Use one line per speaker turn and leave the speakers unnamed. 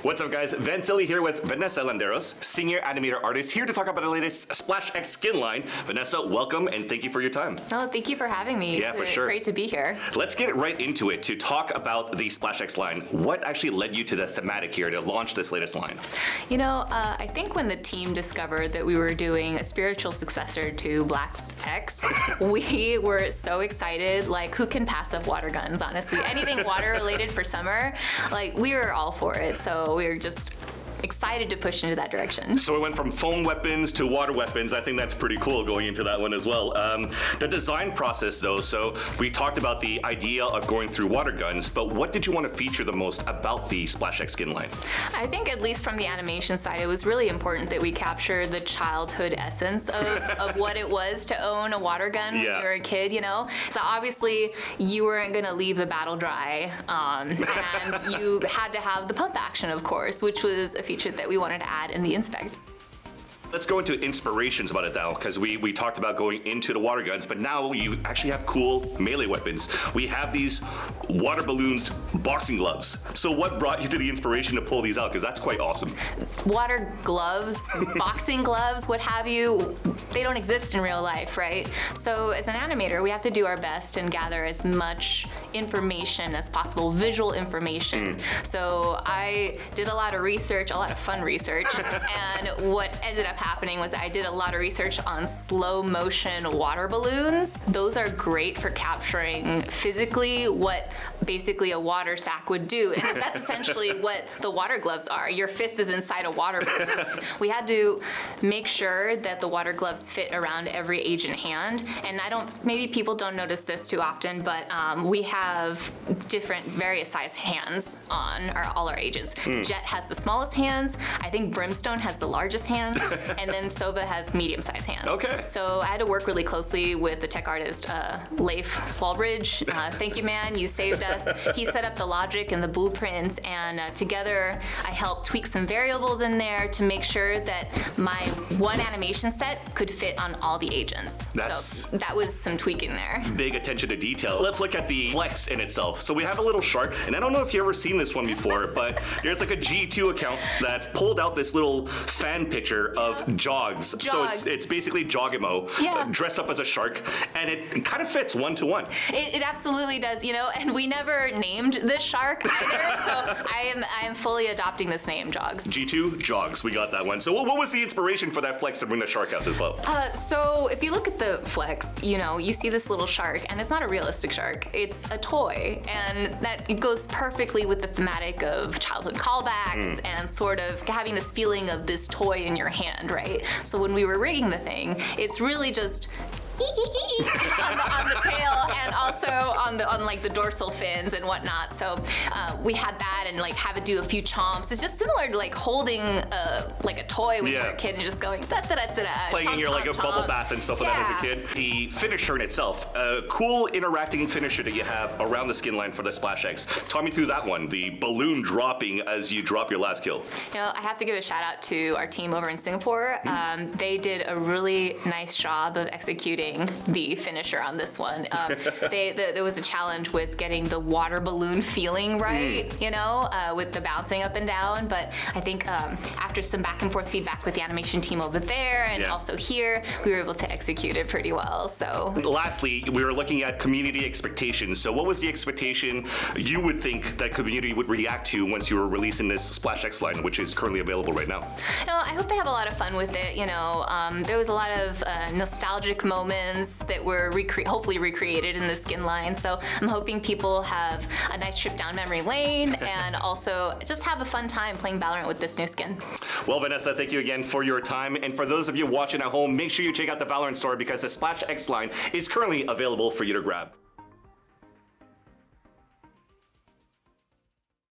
What's up, guys? Vansili here with Vanessa Landeros, senior animator artist, here to talk about the latest SplashX skin line. Vanessa, welcome and thank you for your time.
Oh, thank you for having me.
Yeah, for sure.
Great to be here.
Let's get right into it to talk about the SplashX line. What actually led you to the thematic here to launch this latest line?
You know, I think when the team discovered that we were doing a spiritual successor to Black's X, we were so excited. Like, who can pass up water guns, honestly? Anything water related for summer, like, we were all for it. So we were just excited to push into that direction.
So it went from foam weapons to water weapons. I think that's pretty cool going into that one as well. The design process though, so we talked about the idea of going through water guns, but what did you want to feature the most about the SplashX skin line?
I think at least from the animation side, it was really important that we capture the childhood essence of what it was to own a water gun when you were a kid, you know? So obviously you weren't gonna leave the battle dry, and you had to have the pump action, of course, which was a feature that we wanted to add in the inspect.
Let's go into inspirations about it now, because we talked about going into the water guns, but now you actually have cool melee weapons. We have these water balloons, boxing gloves. So what brought you to the inspiration to pull these out? Because that's quite awesome.
Water gloves, boxing gloves, what have you, they don't exist in real life, right? So as an animator, we have to do our best and gather as much information as possible, visual information. So I did a lot of research, a lot of fun research, and what ended up happening was I did a lot of research on slow motion water balloons. Those are great for capturing physically what basically a water sack would do. And that's essentially what the water gloves are. Your fist is inside a water balloon. We had to make sure that the water gloves fit around every agent hand. And maybe people don't notice this too often, but we have different various size hands on all our agents. Jet has the smallest hands. I think Brimstone has the largest hands. And then Saiba has medium-sized hands. Okay. So I had to work really closely with the tech artist, Leif Waldridge. Thank you, man, you saved us. He set up the logic and the blueprints, and together I helped tweak some variables in there to make sure that my one animation set could fit on all the agents. So that was some tweaking there.
Big attention to detail. Let's look at the flex in itself. So we have a little shark, and I don't know if you've ever seen this one before, but there's like a G2 account that pulled out this little fan picture of Jogs. So it's basically Jogimo dressed up as a shark, and it kind of fits one-to-one.
It absolutely does, you know, and we never named this shark either, so I am fully adopting this name, Jogs.
G2, Jogs, we got that one. So what was the inspiration for that flex to bring the shark out as well?
So if you look at the flex, you know, you see this little shark, and it's not a realistic shark, it's a toy, and it goes perfectly with the thematic of childhood callbacks and sort of having this feeling of this toy in your hand, right? So when we were rigging the thing, it's really just on the tail and also on like the dorsal fins and whatnot. So we had that and like have it do a few chomps. It's just similar to like holding like a toy when you're a kid and just going da da da da da.
Playing in your like a bubble bath and stuff like that as a kid. The finisher in itself, a cool interacting finisher that you have around the skin line for the SplashX. Talk me through that one, the balloon dropping as you drop your last kill.
You know, I have to give a shout out to our team over in Singapore. They did a really nice job of executing the finisher on this one. There was a challenge with getting the water balloon feeling right, you know, with the bouncing up and down. But I think after some back and forth feedback with the animation team over there and also here, we were able to execute it pretty well. So
lastly, we were looking at community expectations. So what was the expectation you would think that community would react to once you were releasing this SplashX line, which is currently available right now?
You know, I hope they have a lot of fun with it. You know, there was a lot of nostalgic moments that were hopefully recreated in the skin line. So I'm hoping people have a nice trip down memory lane and also just have a fun time playing VALORANT with this new skin.
Well, Vanessa, thank you again for your time. And for those of you watching at home, make sure you check out the VALORANT store because the SplashX line is currently available for you to grab.